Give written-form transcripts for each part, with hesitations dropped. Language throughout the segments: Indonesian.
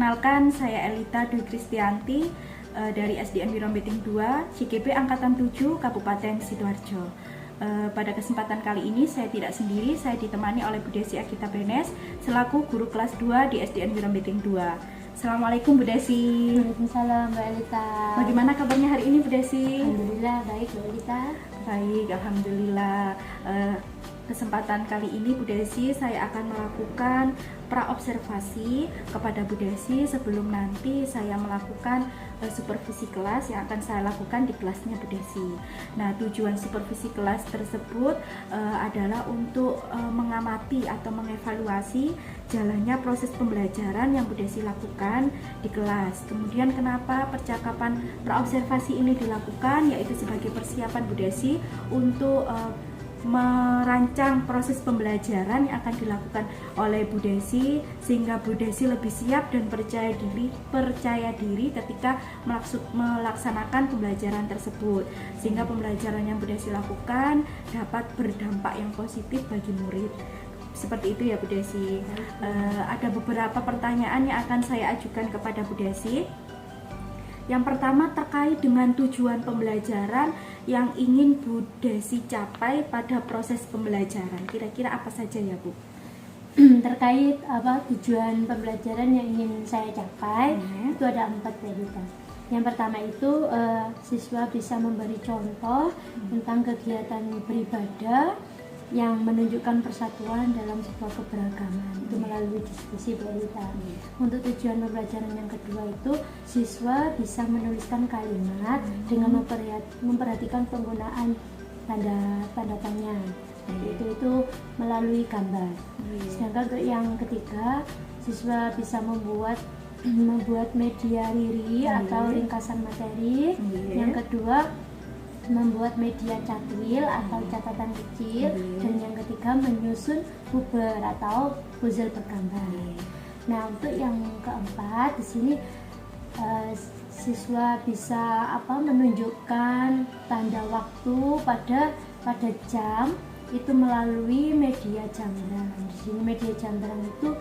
Perkenalkan, saya Elita Dwi Kristianti dari SDN Wirombeting 2, CGP Angkatan 7, Kabupaten Sidoarjo. Pada kesempatan kali ini saya tidak sendiri, saya ditemani oleh Bu Desi Agita Benes selaku guru kelas 2 di SDN Wirombeting 2. Assalamualaikum Bu Desi. Waalaikumsalam Mbak Elita. Bagaimana kabarnya hari ini Bu Desi? Alhamdulillah baik Mbak Elita. Baik, Alhamdulillah. Kesempatan kali ini Bu Desi saya akan melakukan praobservasi kepada Bu Desi sebelum nanti saya melakukan supervisi kelas yang akan saya lakukan di kelasnya Bu Desi. Nah, tujuan supervisi kelas tersebut adalah untuk mengamati atau mengevaluasi jalannya proses pembelajaran yang Bu Desi lakukan di kelas. Kemudian kenapa percakapan praobservasi ini dilakukan, yaitu sebagai persiapan Bu Desi untuk merancang proses pembelajaran yang akan dilakukan oleh Bu Desi, sehingga Bu Desi lebih siap dan percaya diri ketika melaksanakan pembelajaran tersebut, sehingga pembelajaran yang Bu Desi lakukan dapat berdampak yang positif bagi murid. Seperti itu ya Bu Desi. Ada beberapa pertanyaan yang akan saya ajukan kepada Bu Desi. Yang pertama terkait dengan tujuan pembelajaran yang ingin Bu Desi capai pada proses pembelajaran. Kira-kira apa saja ya Bu? Terkait tujuan pembelajaran yang ingin saya capai, itu ada 4 prioritas. Yang pertama itu siswa bisa memberi contoh tentang kegiatan beribadah yang menunjukkan persatuan dalam sebuah keberagaman, itu melalui diskusi Bu Elita. Untuk tujuan pembelajaran yang kedua itu siswa bisa menuliskan kalimat dengan memperhatikan penggunaan tanda tanya, itu melalui gambar. Sedangkan untuk yang ketiga, siswa bisa membuat media riri atau ringkasan materi. Yang kedua, membuat media catril atau catatan kecil, dan yang ketiga menyusun buber atau puzzle bergambar. Nah, untuk yang keempat di sini siswa bisa menunjukkan tanda waktu pada jam itu melalui media jamblang. Di sini media jamblang itu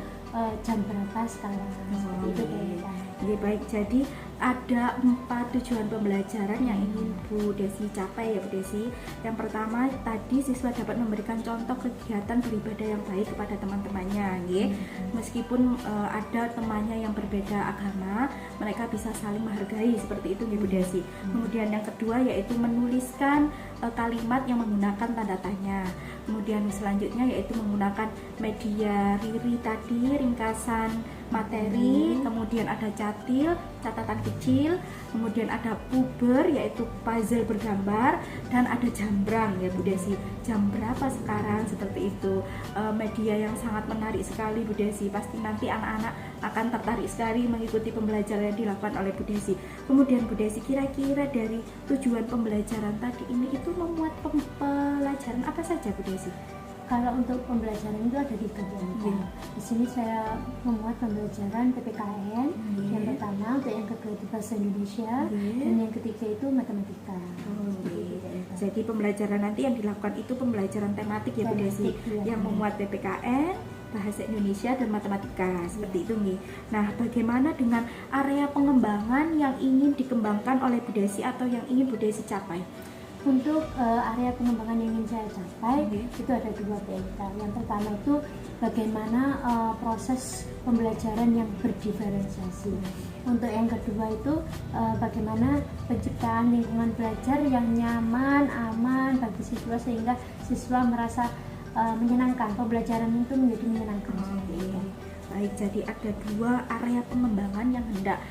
jam berapa sekarang, seperti itu ya. Baik, jadi ada 4 tujuan pembelajaran yang ingin Bu Desi capai ya Bu Desi. Yang pertama tadi siswa dapat memberikan contoh kegiatan beribadah yang baik kepada teman-temannya, meskipun ada temannya yang berbeda agama, mereka bisa saling menghargai, seperti itu Bu Desi. Kemudian yang kedua yaitu menuliskan kalimat yang menggunakan tanda tanya. Kemudian selanjutnya yaitu menggunakan media riri tadi, ringkasan materi, kemudian ada catil, catatan kecil, kemudian ada puber yaitu puzzle bergambar, dan ada jambrang ya Bu Desi. Jam berapa sekarang, seperti itu. Media yang sangat menarik sekali Bu Desi, pasti nanti anak-anak akan tertarik sekali mengikuti pembelajaran yang dilakukan oleh Bu Desi. Kemudian Bu Desi, kira-kira dari tujuan pembelajaran tadi ini itu memuat pelajaran apa saja Bu Desi? Kalau untuk pembelajaran itu ada 3 kegiatan. Di sini saya memuat pembelajaran PPKN. Yang pertama, untuk yang kedua itu bahasa Indonesia, dan yang ketiga itu matematika. Jadi pembelajaran nanti yang dilakukan itu pembelajaran tematik ya Bu Desi, yang memuat PPKN, bahasa Indonesia dan matematika, seperti itu nih. Nah, bagaimana dengan area pengembangan yang ingin dikembangkan oleh Bu Desi atau yang ingin Bu Desi capai? Untuk area pengembangan yang ingin saya capai itu ada 2 prioritas. Yang pertama itu bagaimana proses pembelajaran yang berdiferensiasi. Untuk yang kedua itu bagaimana penciptaan lingkungan belajar yang nyaman, aman bagi siswa, sehingga siswa merasa menyenangkan, pembelajaran itu menjadi menyenangkan. Baik, jadi ada 2 area pengembangan yang hendak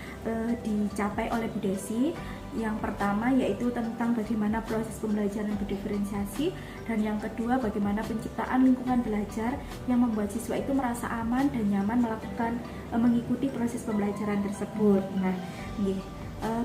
dicapai oleh Bu Desi. Yang pertama yaitu tentang bagaimana proses pembelajaran berdiferensiasi, dan yang kedua bagaimana penciptaan lingkungan belajar yang membuat siswa itu merasa aman dan nyaman mengikuti proses pembelajaran tersebut. Nah,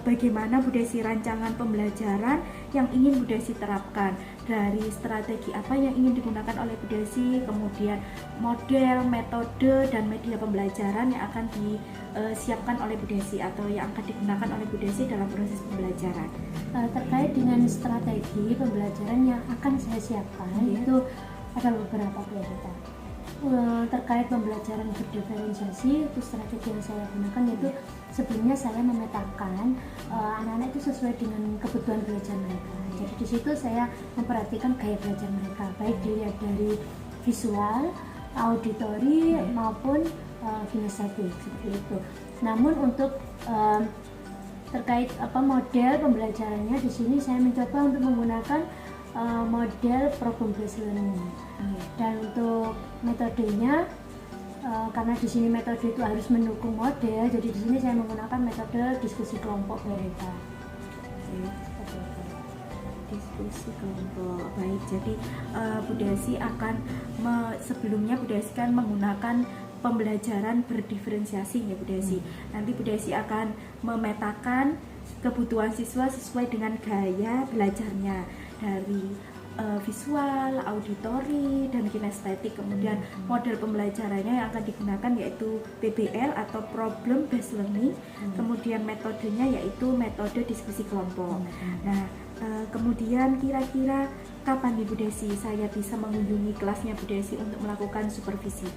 bagaimana Bu Desi rancangan pembelajaran yang ingin Bu Desi terapkan, dari strategi apa yang ingin digunakan oleh Bu Desi, kemudian model, metode, dan media pembelajaran yang akan disiapkan oleh Bu Desi atau yang akan digunakan oleh Bu Desi dalam proses pembelajaran. Terkait dengan strategi pembelajaran yang akan saya siapkan, itu ada beberapa prioritas. terkait pembelajaran berdiferensiasi, itu strategi yang saya gunakan yaitu sebelumnya saya memetakan anak-anak itu sesuai dengan kebutuhan belajar mereka. Jadi di situ saya memperhatikan gaya belajar mereka, baik dilihat dari visual, auditori maupun kinestetik seperti itu. Namun untuk terkait model pembelajarannya, di sini saya mencoba untuk menggunakan model problem based learning. Dan untuk metodenya, karena di sini metode itu harus mendukung model, jadi di sini saya menggunakan metode diskusi kelompok mereka. Diskusi kelompok. Baik, jadi Bu Desi akan sebelumnya Bu Desi kan menggunakan pembelajaran berdiferensiasi ya Bu Desi. Nanti Bu Desi akan memetakan kebutuhan siswa sesuai dengan gaya belajarnya dari visual, auditori, dan kinestetik. Kemudian model pembelajarannya yang akan digunakan yaitu PBL atau Problem Based Learning. Kemudian metodenya yaitu metode diskusi kelompok. Nah, kemudian kira-kira kapan nih Bu Desi saya bisa mengunjungi kelasnya Bu Desi untuk melakukan supervisi?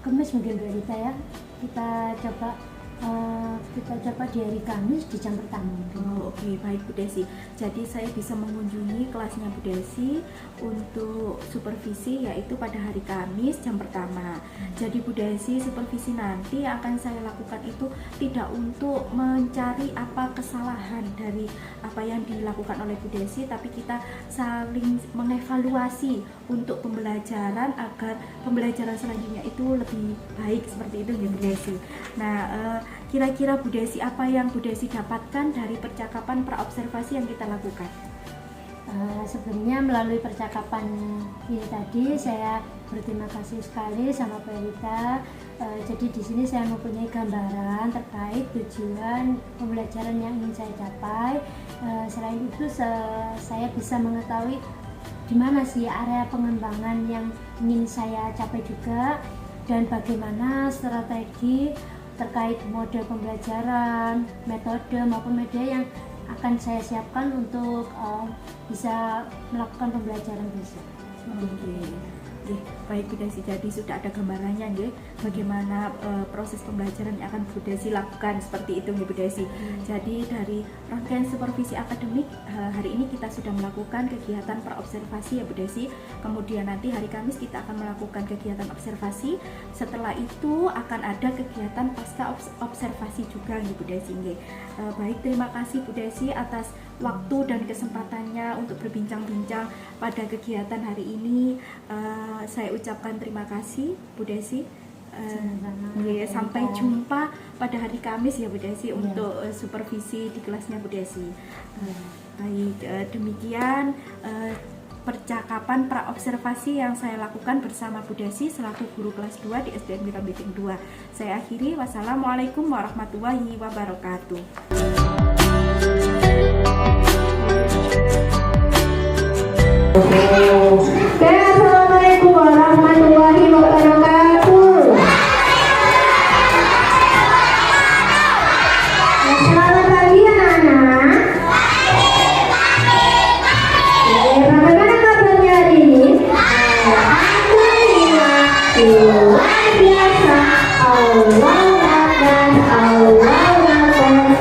Kamis mungkin Bu Rita ya. Kita coba di hari Kamis di jam pertama. Oke, baik Bu Desi. Jadi saya bisa mengunjungi kelasnya Bu Desi untuk supervisi yaitu pada hari Kamis jam pertama. Jadi Bu Desi, supervisi nanti akan saya lakukan itu tidak untuk mencari apa kesalahan dari apa yang dilakukan oleh Bu Desi, tapi kita saling mengevaluasi untuk pembelajaran agar pembelajaran selanjutnya itu lebih baik seperti itu ya Bu Desi. Nah, kira-kira Bu Desi apa yang Bu Desi dapatkan dari percakapan praobservasi yang kita lakukan? Sebenarnya melalui percakapan ini tadi saya berterima kasih sekali sama Bu Rita. Jadi di sini saya mempunyai gambaran terkait tujuan pembelajaran yang ingin saya capai. Selain itu saya bisa mengetahui di mana sih area pengembangan yang ingin saya capai juga, dan bagaimana strategi terkait model pembelajaran, metode maupun media yang akan saya siapkan untuk bisa melakukan pembelajaran besok. Baik Bu Desi, jadi sudah ada gambarannya nggih bagaimana proses pembelajaran yang akan Bu Desi lakukan seperti itu nggih Bu Desi. Jadi dari rangkaian supervisi akademik hari ini kita sudah melakukan kegiatan praobservasi ya Bu Desi. Kemudian nanti hari Kamis kita akan melakukan kegiatan observasi. Setelah itu akan ada kegiatan pasca observasi juga nggih Bu Desi nggih. Baik, terima kasih Bu Desi atas waktu dan kesempatannya untuk berbincang-bincang pada kegiatan hari ini. Saya ucapkan terima kasih Bu Desi. Sampai jumpa pada hari Kamis ya Bu Desi untuk supervisi di kelasnya Bu Desi. Baik, demikian percakapan praobservasi yang saya lakukan bersama Bu Desi selaku guru kelas 2 di SDN Wirambiting 2. Saya akhiri, wassalamualaikum warahmatullahi wabarakatuh. Assalamualaikum warahmatullahi wabarakatuh. Selamat pagi anak-anak. Bagaimana kabarnya hari ini? Alhamdulillah, luar biasa. Allahu Akbar, Allahu Akbar.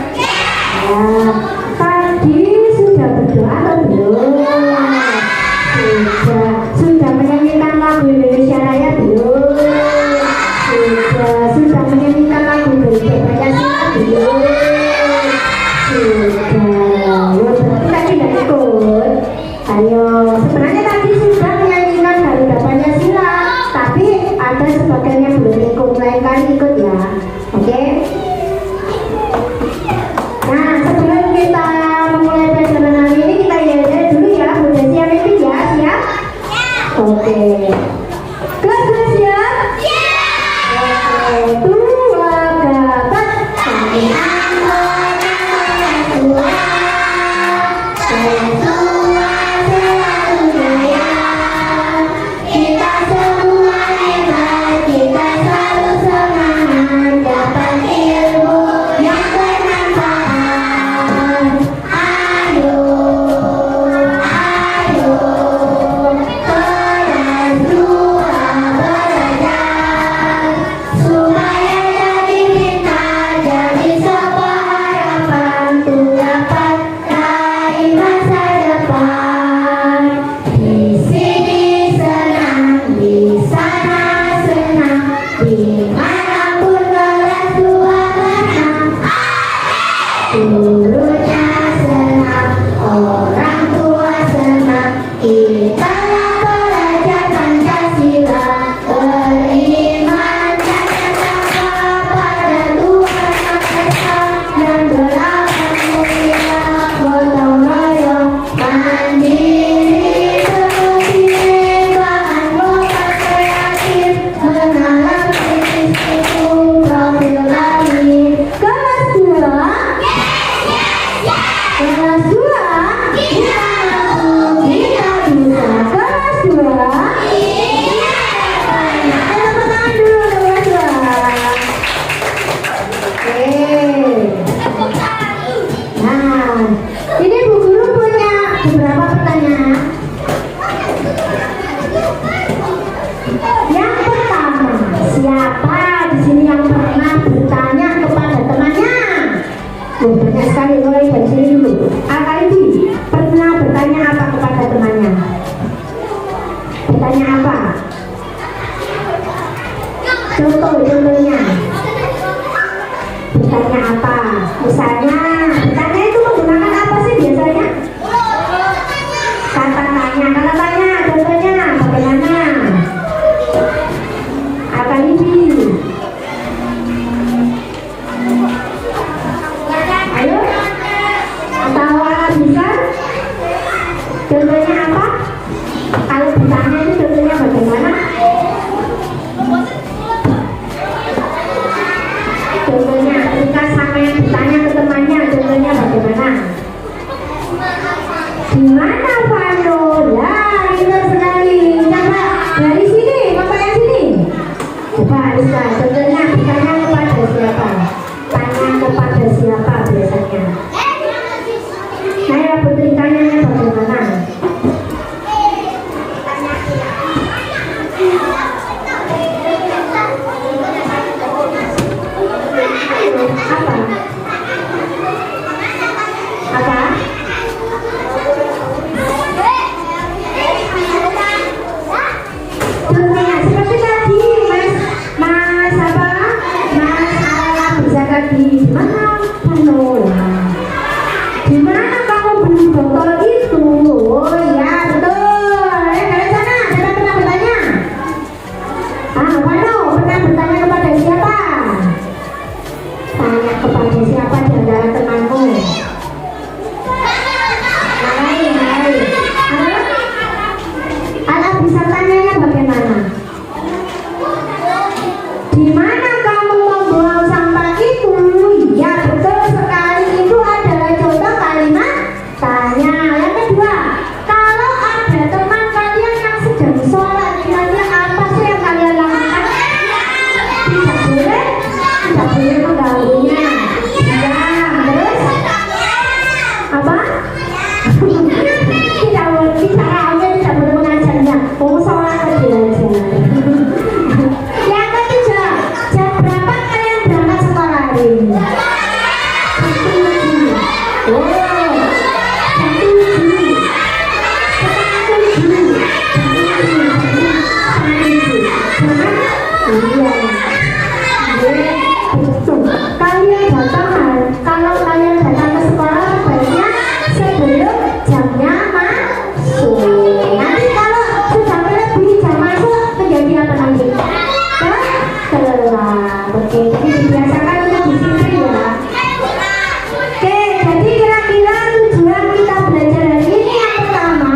Kata tanya, contohnya bagaimana? Apa ini? Ayo, atau bisa? Contohnya apa? Kalau ditanya itu contohnya bagaimana? Contohnya ketika sama yang ditanya ke temannya, contohnya bagaimana? Gimana Vano? Lah, benar sekali. Coba dari sini, bapak yang sini. Coba Alisa, contohnya bertanya kepada siapa? Tanya kepada siapa biasanya? Saya Putri tanyanya bagaimana? Apa? Apa? Contohnya seperti tadi Mas apa? Mas Ala bisa tadi mana Panola? Di mana kamu beli botol itu? Oh ya betul. Dari sana siapa pernah bertanya? Pano pernah bertanya kepada siapa? Tanya kepada siapa di antara temanmu? Hai. Ala bisa tanyanya bagaimana? Di mana kamu membuang sampah itu? Ya betul sekali, itu adalah contoh kalimat tanya. Yang kedua, kalau ada teman kalian yang sedang sholat, kira-kira apa sih yang kalian lakukan? Tidak boleh mengganggunya. Terus apa? Tidak boleh bicara aja, tidak boleh mengajarnya. Mau sholat aja. Yang ketiga, jam berapa kalian berangkat sekolah hari ini? Oh, jam 7. Kalian datang, kalau kalian datang ke sekolah sebaiknya sebelum jamnya masuk. Nanti kalau sudah melebihi jam masuk menjadi apa nanti? Telat. Oke, jadi dibiasakan untuk disiplin ya. Oke, jadi kira-kira tujuan kita belajar hari ini yang pertama,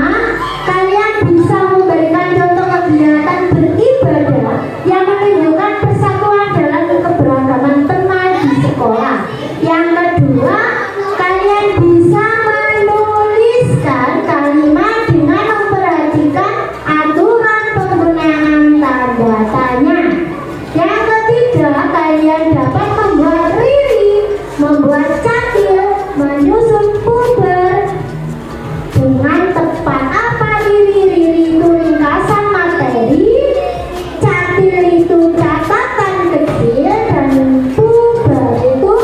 kalian bisa memberikan contoh kegiatan beribadah yang menunjukkan persatuan dalam keberagaman teman di sekolah. Yang kedua, kalian bisa menuliskan kalimat dengan memperhatikan aturan penggunaan tanda tanya. Yang ketiga, kalian dapat membuat liri, membuat catil, menyusun puber dengan tepat. Apa liri itu ringkasan materi, catil itu catatan kecil, dan puber itu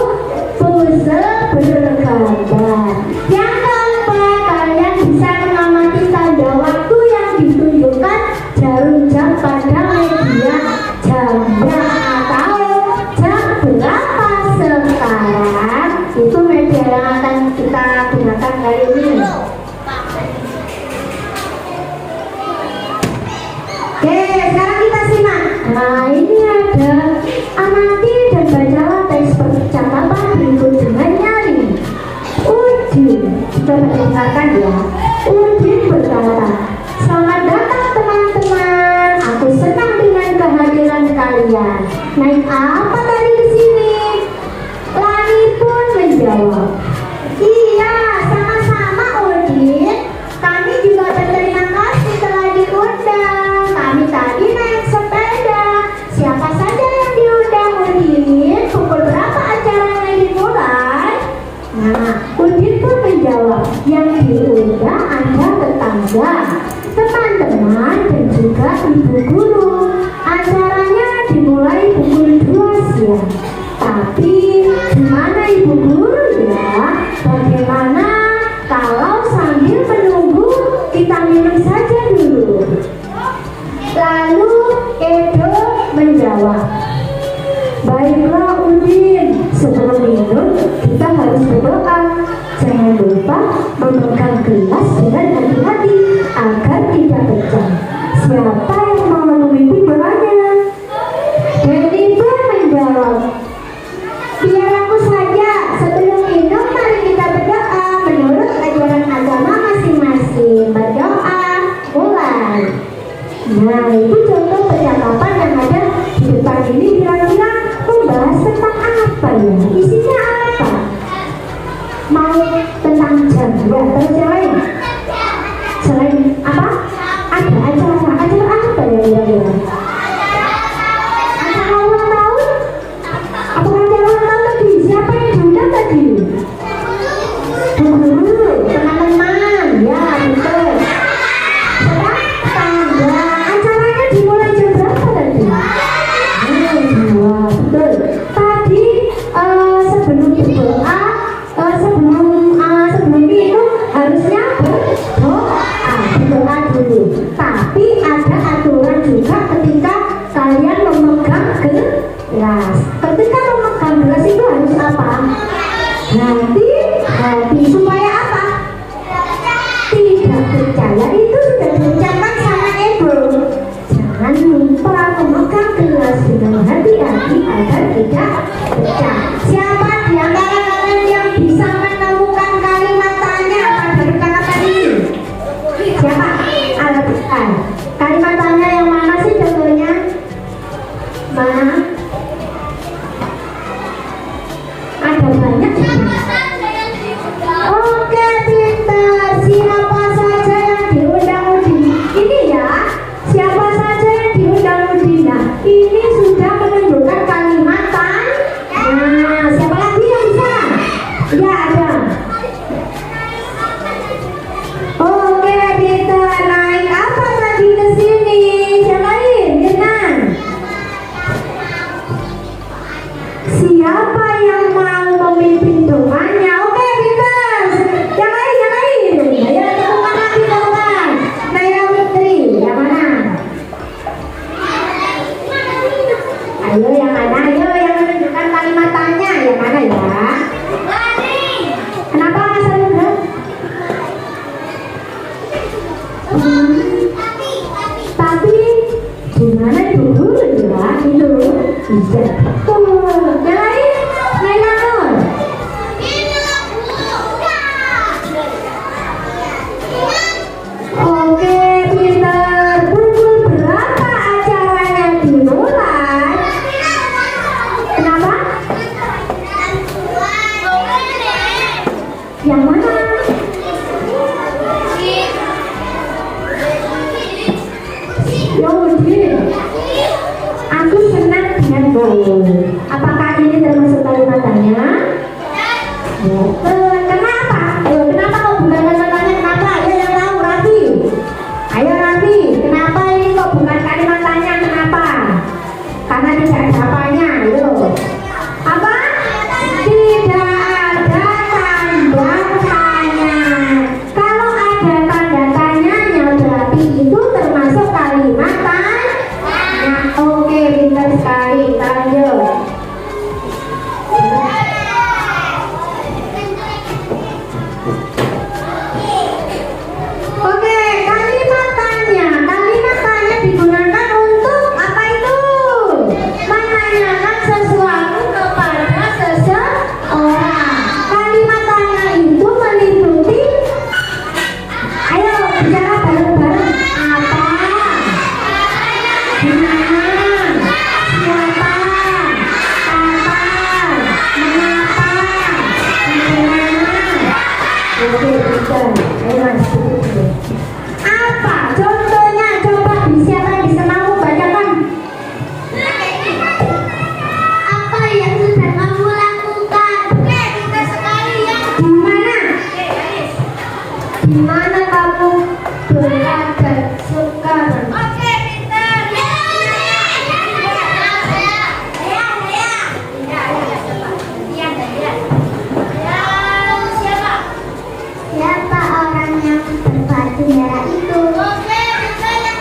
puzzle bergambar. Yang keempat, kalian bisa mengamati tanda waktu yang ditunjukkan jarum jam pada media jamnya atau jam berapa sekarang. Itu media yang akan kita gunakan hari ini. Oke, sekarang kita simak. Nah, ini ada amati dan bacalah teks percakapan berikut dengan nyaring. Udin, coba dengarkan ya. Udin berkata, selamat datang teman-teman. Aku senang dengan kehadiran kalian. Naik apa tadi di sini? Lani pun menjawab, iya, sama-sama Udin. Kami juga berterima kasih telah diundang. Kami tadi naik sepeda. Siapa saja yang diundang Udin? Pukul berapa acaranya dimulai? Nah, Udin pun menjawab, yang diundang ada tetangga, teman-teman, dan juga ibu guru. Acaranya dimulai pukul 2 siang. Tapi gimana ibu guru ya? Bagaimana kalau sambil menunggu kita minum saja dulu? Lalu Edo menjawab, baiklah Udin, sebelum minum kita harus berdoa. Jangan lupa memegang gelas dengan hati-hati. Nah, itu contoh percakapan yang ada di depan ini kira-kira membahas tentang apa ya? Isinya apa? Mau tentang jam ya, terus yang lain? Selain apa? Ada acara apa ya kira-kira? Acara ulang tahun? Apakah acara ulang tahun tadi? Siapa yang diundang tadi? Guru, teman-teman, ya betul. Tangga, acaranya dimulai jam berapa tadi? 2, betul. Tadi sebelum berdoa, sebelum itu harusnya berdoa dulu. Tapi ada aturan juga ketika kalian memegang gelas. Ketika memegang gelas itu harus apa? Hati supaya apa? Tidak percaya itu sudah diucapkan sama Ibu. Jangan lupa memegang gelas dengan hati-hati agar tidak pecah. Siapa di antara kalian yang bisa menemukan kalimat tanya pada percakapan ini? Siapa? Kalimat tanya yang mana sih contohnya? Mana? Ada banyak. Oke, pintar. Siapa saja yang diundang Udin? Ini ya, siapa saja yang diundang Udin? Nah, ini sudah menunjukkan kalimat tanya. Nah, siapa lagi yang bisa? Ya, ada. Oke, pintar. Naik apa tadi ke sini? Siapa lain? Dengan siapa yang mau memimpin doanya? Oke, pintar. Yang lain. Ayo temukan lagi teman. Naya Putri, yang mana? Ayo yang mana? Ayo yang menunjukkan kalimat tanya. Yang mana ya? Kenapa Mas Arundra? Tapi gimana dulu ya? Itu bisa. Tuh, yang lain? Naila Nur. Oke, pintar. Pukul berapa acaranya dimulai? Kenapa? Yang mana? Yaudah. Aku senang dengan bola. Apakah ini termasuk kalimat tanya? Kenapa? Kenapa kok bukan kalimat tanya? Kenapa? Ayo yang tahu, Raffi. Ayo Raffi, kenapa ini kok bukan kalimat tanya? Kenapa? Karena tidak ada apanya. Ayo. Apa? Tidak ada tanda tanya. Kalau ada tanda tanyanya berarti itu termasuk kalimat tanya. Oke, pintar sekali. Lanjut. Oke, kalimat tanya. Kalimat tanya digunakan untuk apa itu? Menanyakan sesuatu kepada seseorang. Kalimat tanya itu meliputi, ayo bicara bareng-bareng. Apa? Di mana? Siapa? Kapan? Mengapa? Bagaimana? Oke, pintar. Ayo Mas. Apa contohnya? Coba siapa yang bisa mau bacakan? Apa yang sudah kamu lakukan? Oke, pintar sekali ya. Di mana? Di mana kamu berada sekarang? Oke, pintar. Siapa orang yang berbaju merah itu? Oke, pintar yang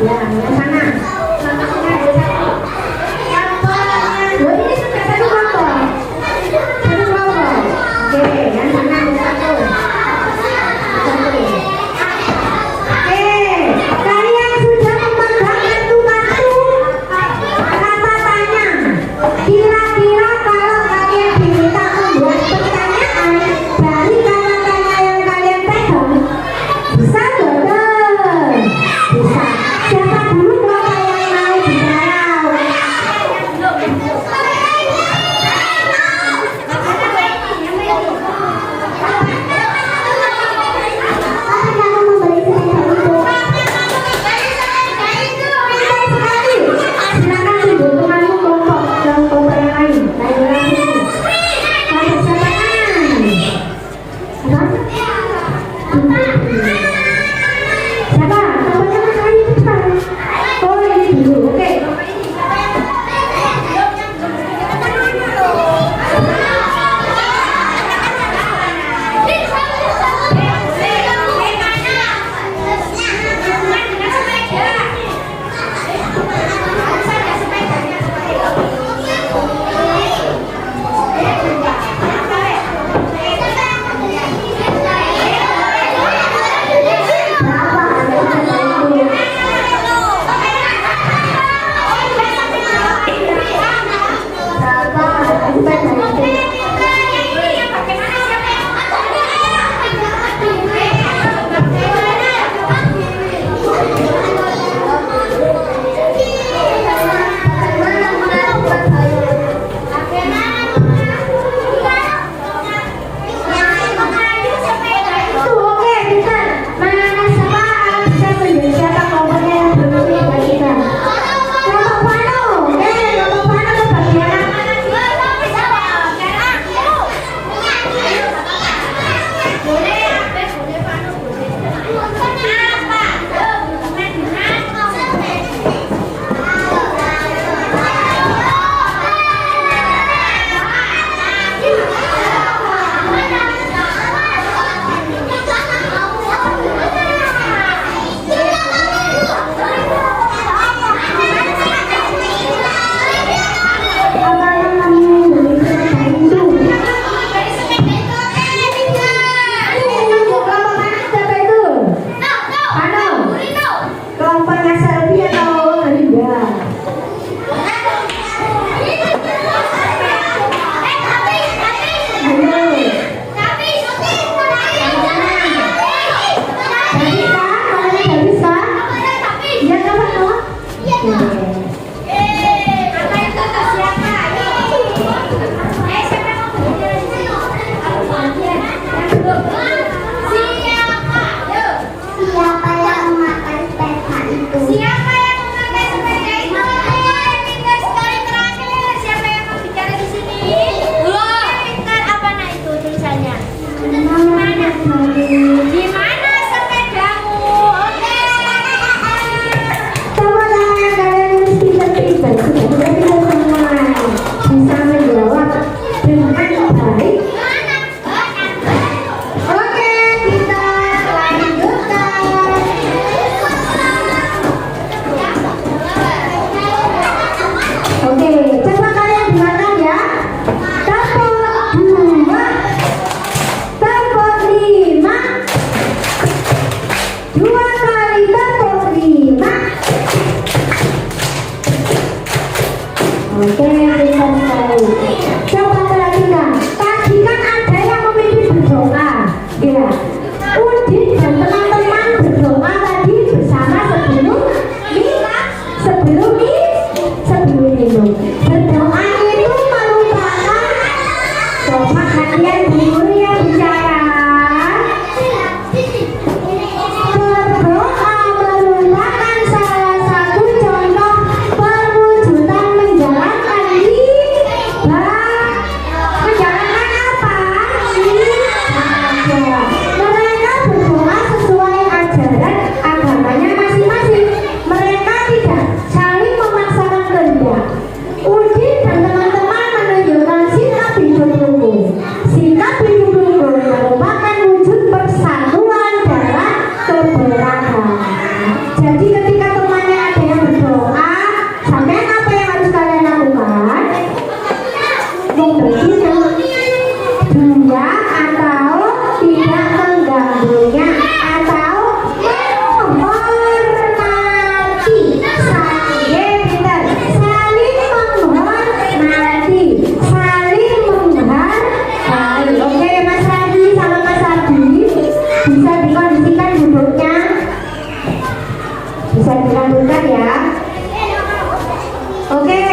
Ya, yang sana. Kelompoknya ada satu. Kelompoknya, ini sudah satu kelompok. Satu kelompok. Oke, yang sana ada satu. Oke, kalian sudah memegang kartu-kartu. Kata tanya. Kira-kira kalau kalian diminta membuat pertanyaan dari kata-kata yang kalian pegang, bisa nggak? Bisa. Siapa dulu kelompok yang mau dijawab? Apa yang memberi sepeda itu? Silakan tunjuk temanmu kelompok yang lain. Kelompok siapa? Apa? Siapa? Kelompoknya Mas Ayu cepat. Oh ini dulu, oke. Oke, bisa. Mana siapa bisa tunjuk siapa kelompoknya yang belum dibagikan? Kelompok Vano, oke, kelompok Vano kebagian. Apa yang kamu beli sepeda itu? Kelompok mana siapa itu? Vano. Kelompoknya Selvi atau Linda? Iya kan Vano? Siapa yang memakai sepeda itu? Siapa yang memakai sepeda itu? Pintar sekali terakhir. Siapa yang mau bicara di sini? Pintar apa nah itu tulisannya? Mana? Di mana sepedamu? Oke. Tepuk tangan kalian yang pintar-pintar. Sudah semua bisa menjawab dengan baik. Oke, kita lanjutkan. Oke, coba kalian buatkan ya. Tepuk 2, tepuk 5, 2 kali tepuk 5. Oke, pintar sekali. Coba perhatikan. Tadi kan ada yang memimpin berdoa. Ya. Udin dan teman-teman berdoa tadi bersama sebelum minum. Berdoa itu merupakan, coba kalian guru yang bicara. Berdoa merupakan salah satu contoh perwujudan menjalankan ibadah. Bisa dilanjutkan ya. Oke,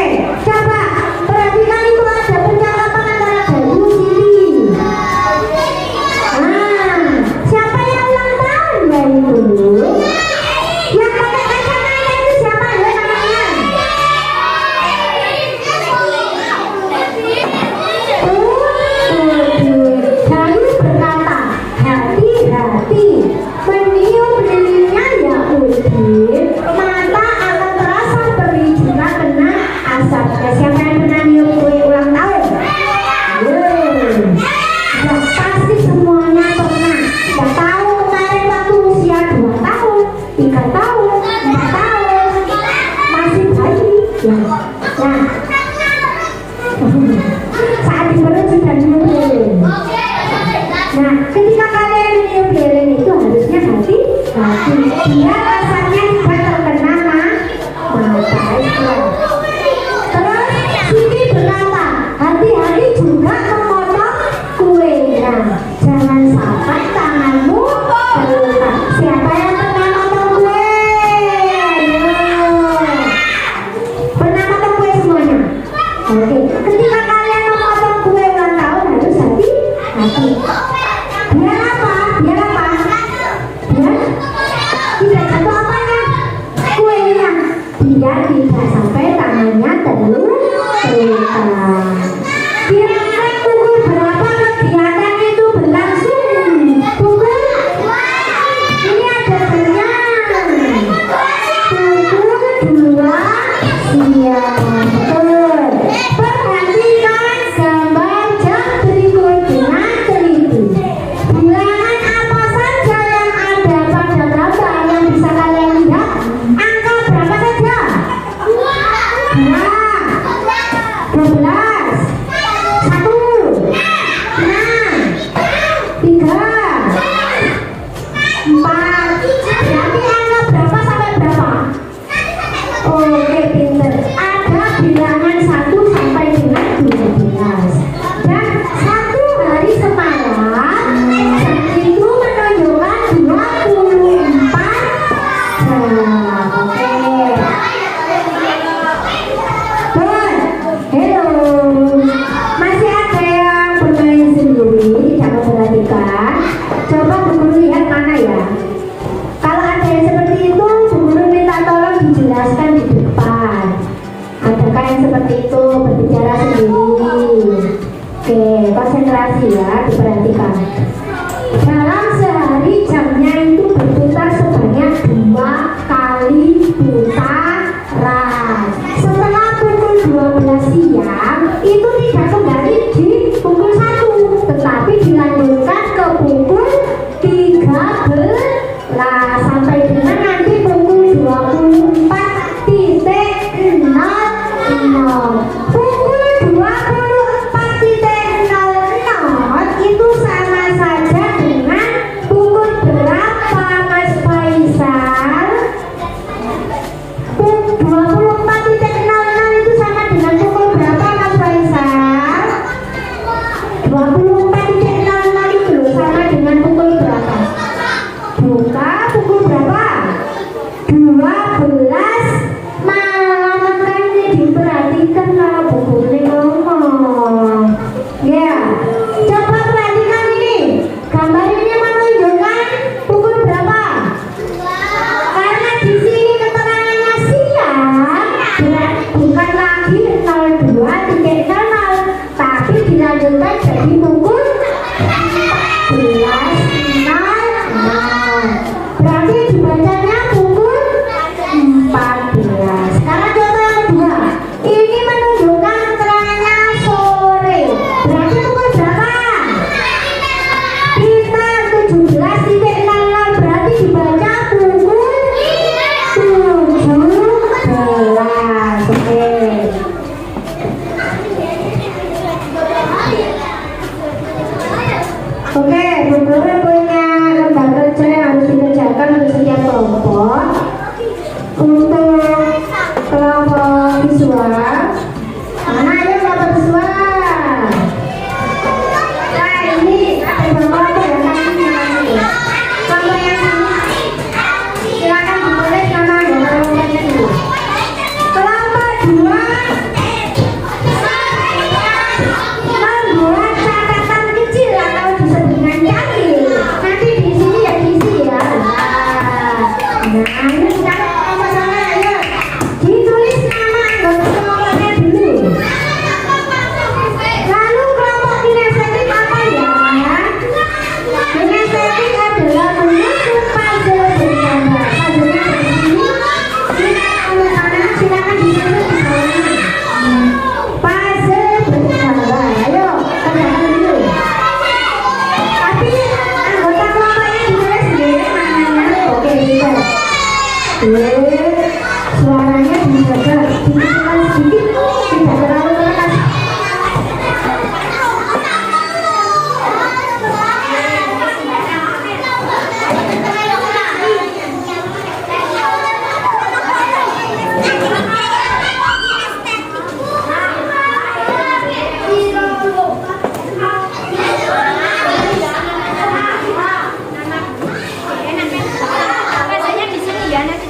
coba perhatikan itu ada percakapan antara Bayu Siti. Siapa yang ulang tahun ya itu? Yang pakai kacamata itu siapa ya namanya? Bayu berkata, hati-hati meniup lilinnya ya Udin. Mata akan terasa perih jika kena asapnya. Siapa yang pernah niup kue ulang tahun? Ya pasti semuanya pernah. Tidak tahu kemarin waktu usia 2 tahun, 3 tahun, 4 tahun, masih bayi. Nah, saat di perut sudah niup lilin. Nah, ketika kalian meniup lilin itu harusnya hati-hati. Dia rasanya tidak terkena mata itu. Terus Siti berkata, hati-hati juga memotong kuenya. Jangan sampai tanganmu terluka. Siapa yang pernah potong kue? Ayo. Pernah potong kue semuanya? Oke. Ketika kalian memotong kue ulang tahun harus hati-hati. Biar apa? Biar apa? Biar tidak jatuh apanya? Kuenya. Biar tidak sampai tangannya terluka. Kira-kira pukul berapa kegiatan itu berlangsung? Pukul? Ini ada jamnya. Pukul 2 siang. Betul. Perhatikan gambar jam berikut dengan teliti. Bilangan apa saja yang ada pada gambar yang bisa kalian lihat? Angka berapa saja? 12 siang itu tidak kembali di pukul 1 tetapi dilanjutkan ke pukul 13 sampai dengan nanti pukul 24.00. Pukul 24.00 itu sama saja dengan pukul berapa Mas Faisal? Pukul 24.00 itu sama dengan pukul berapa Mas Faisal? 24.00 itu loh, sama dengan pukul berapa? Buka pukul berapa? 12 malam. Makanya diperhatikan kalau bukunya ngomong. Ya, coba perhatikan ini. Gambar ini menunjukkan pukul berapa? Karena di sini keterangannya siang, bukan lagi 02.00, tapi dilanjutkan jadi pukul 14.00. Berarti dibacanya pukul 14. Sekarang contoh yang kedua. Ini menunjukkan keterangannya sore. Berarti pukul berapa? Kita 17.00. Berarti dibaca pukul 17. Oke. Oke, beberapa punya lembar kerja yang harus dikerjakan untuk setiap kelompok. Untuk kelompok visual, mana aja kelompok visual? Nah ini kelompok yang tadi namanya. Kelompok yang ini silakan ditulis nama ya. Nah, ini sekarang kelompok sana, ayo ditulis nama anggota kelompoknya dulu. Lalu kelompok kinestetik apa ya? Kinestetik adalah menyusun puzzle bergambar. Puzzle-nya seperti ini. Silakan silakan disusun di bawahnya. Puzzle bergambar. Ayo kerjakan dulu. Tapi anggota kelompoknya ditulis sendiri namanya. Oke, bisa. Suaranya dijaga, dikecilkan sedikit, tidak terlalu keras. Biasanya di sini ya nanti.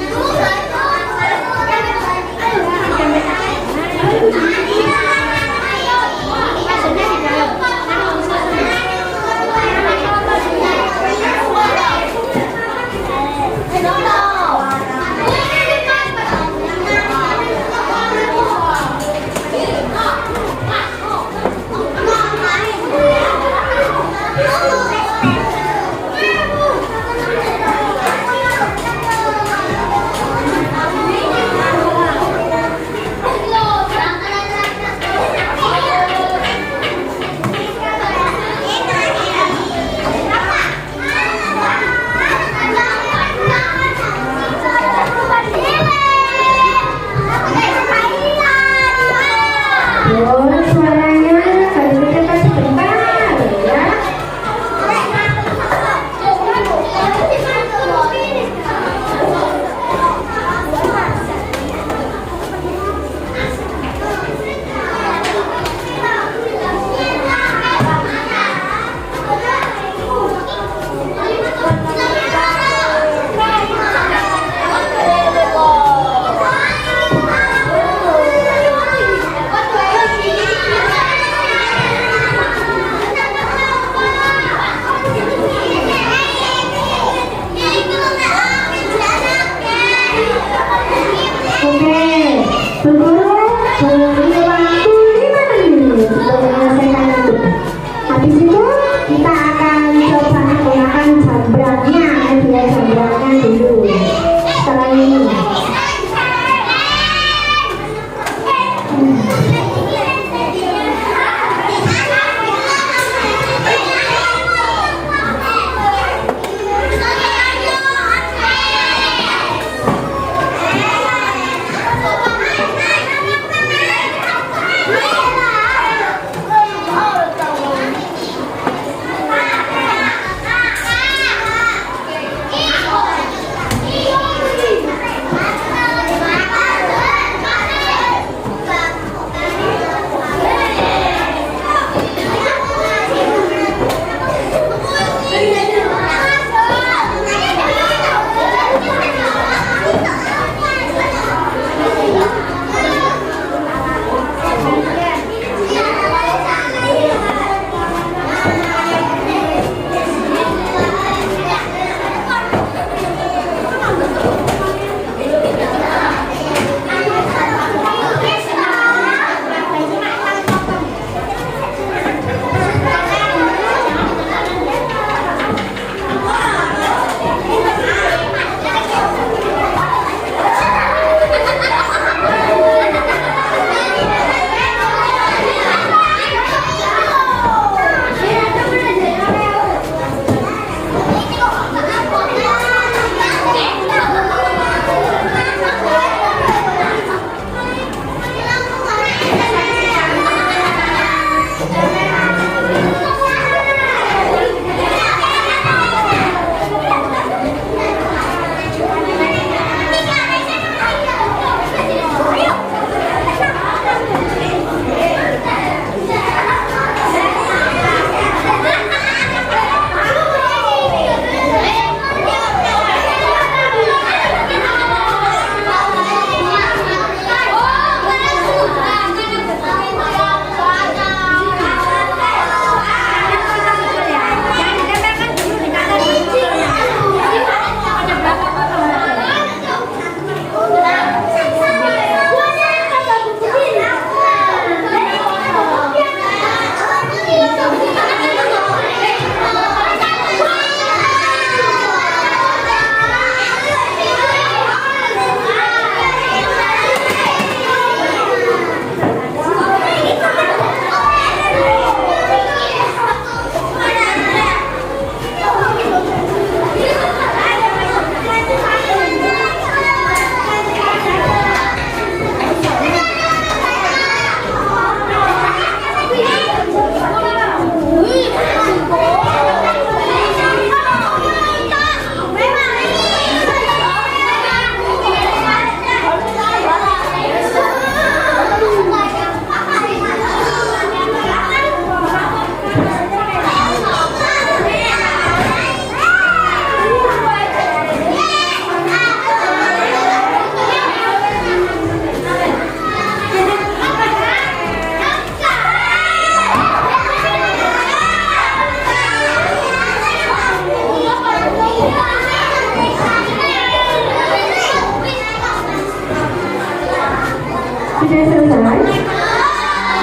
Sudah selesai?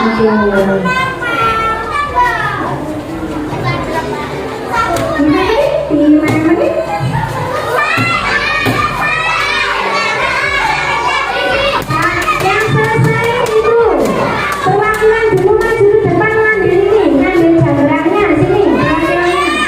Oke. Di mana-mana? Yang selesai itu perwakilan dulu maju ke depan ngambil ini, ngambil jambrangnya sini perwakilannya.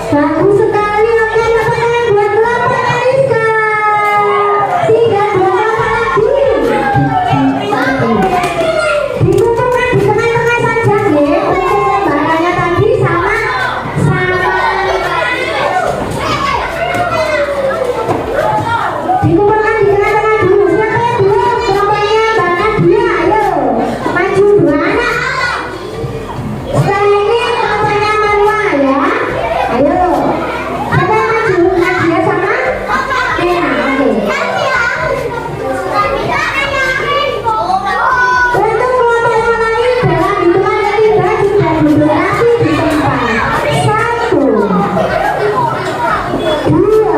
Bagus sekali. Oke, tepuk tangan buat kelompok Kaliska. 3, 2, lagi. Dikumpulkan di tengah-tengah saja ya. Untuk barangnya tadi sama dikumpulkan di tengah-tengah dulu. Siapa yang belum? Kelompoknya Mbak Nadia, ayo maju 2 anak. Setelah ini kelompoknya Marwa ya. Ayo. Siapa yang maju? Nadia sama Nena. Oke. Untuk kelompok yang lain dalam hitungan ketiga sudah duduk rapi di tempat. 1, 2, 3.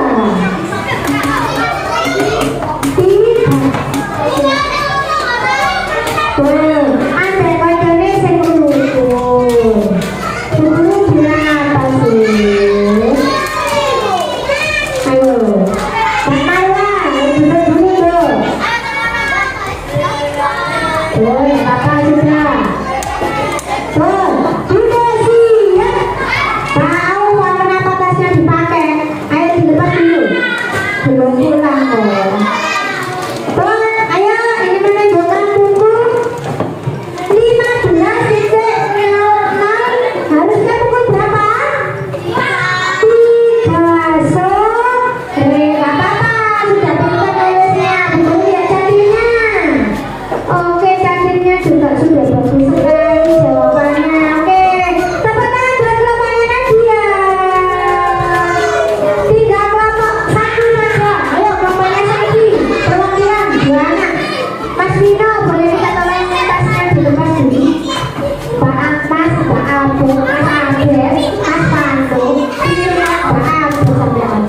Andai koncone sing rukun. Guru bilang apa sih? Ayo. Mbak Marwa, duduk dulu tuh. Tuh, Bapak sudah. Tuh, sudah siap. Tahu warna apa tasnya dipakai? Ayo dilepas dulu. Belum pulang kok. Tuh, ayo ini menunjukkan buku 15.00. Harusnya pukul berapa? 3 sore. Gak apa-apa, sudah pintar kayaknya. Betul ya cantiknya. Oke, cantiknya juga sudah bagus sekali jawabannya. Oke, tepuk tangan buat kelompoknya Nadia. 3 kelompok, 1 saja. Ayo kelompoknya Sandi, perwakilan 2 anak. Mas Vino, boleh minta tolong tasnya dilepas dulu. Pak Akmas, Pak Abu, Mas Abed, Mas Pandu, Pak Abu sampean.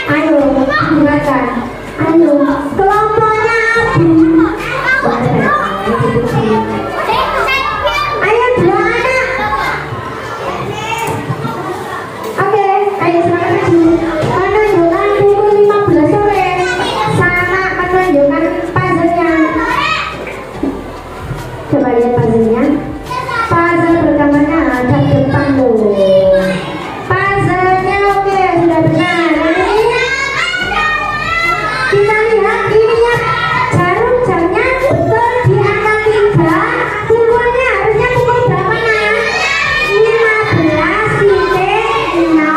Ayo, silakan. Ayo, kelompoknya Abu. Ayo 2 anak. Oke, ayo silakan maju. Menunjukkan pukul 15 sore sama menunjukkan puzzle-nya. Coba lihat puzzle-nya. Puzzle bergambarnya ada depan loh. Puzzle-nya oke, sudah benar. Ini kita lihat ininya jarum jamnya betul di angka 3. Pukulnya harusnya pukul berapa nak? 15 titik 00.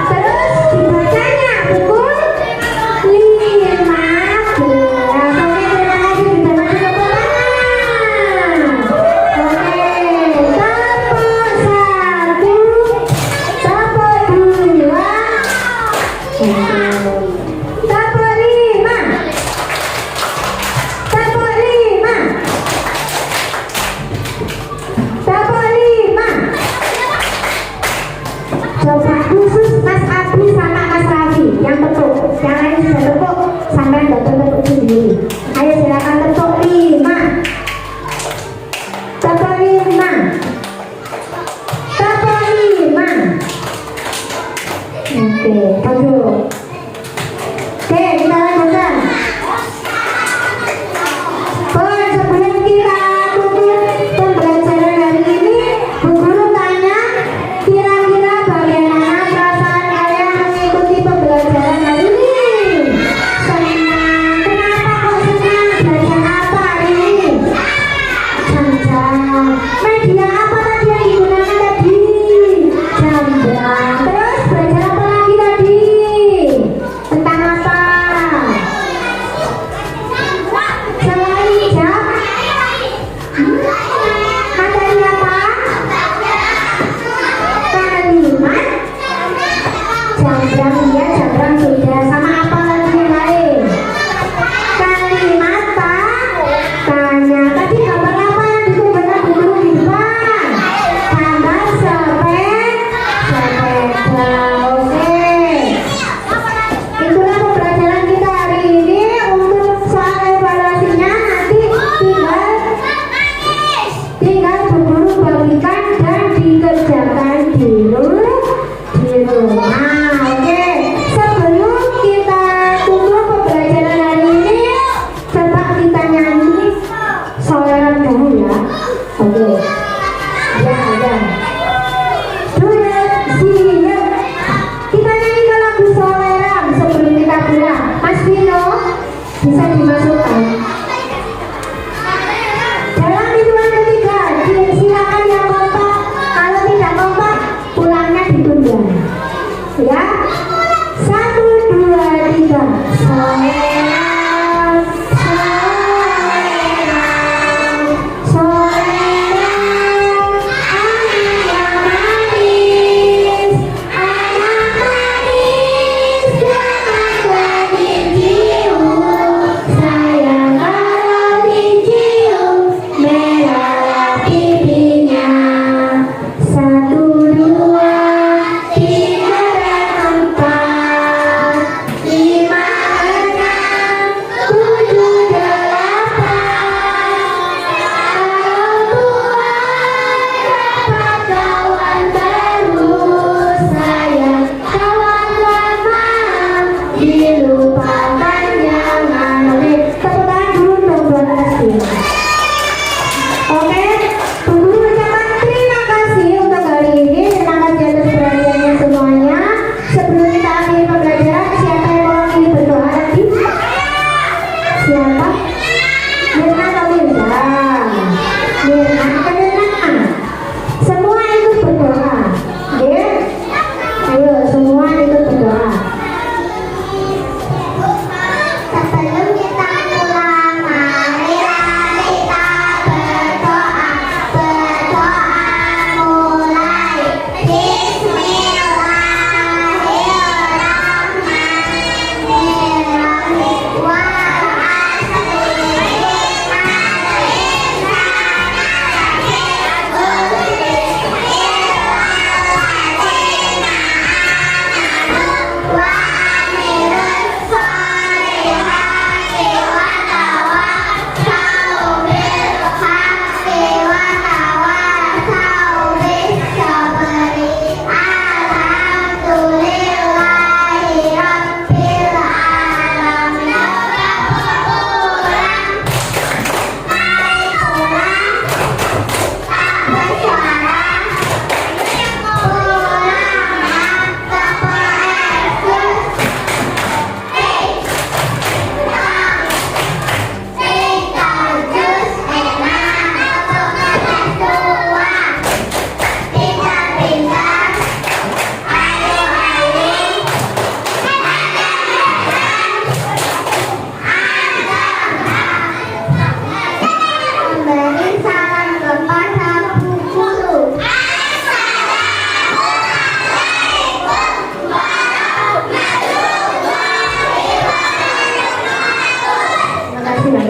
Terus dibacanya pukul 15. Oke, terima kasih sudah maju ke tangan. Oke, tepuk 1, tepuk 2, tepuk 5, tepuk 5, tepuk 5. Coba khusus Mas Abi sama Mas Raffi yang tepuk. Yang lain sudah tepuk, sampai tepuk sendiri. Ayo silakan tepuk 5. Tepuk 5. Tepuk 5. Oke, bagus. Oke, kita lanjutkan. Sebelum kita tutup pembelajaran hari ini, Bu Guru tanya, kira-kira bagaimana perasaan kalian mengikuti pembelajaran hari ini? Senang. Kenapa kok senang? Belajar apa hari ini? Jam-jam. Media apa tadi yang digunakan tadi? Jam-jam. Terus belajar apa lagi tadi?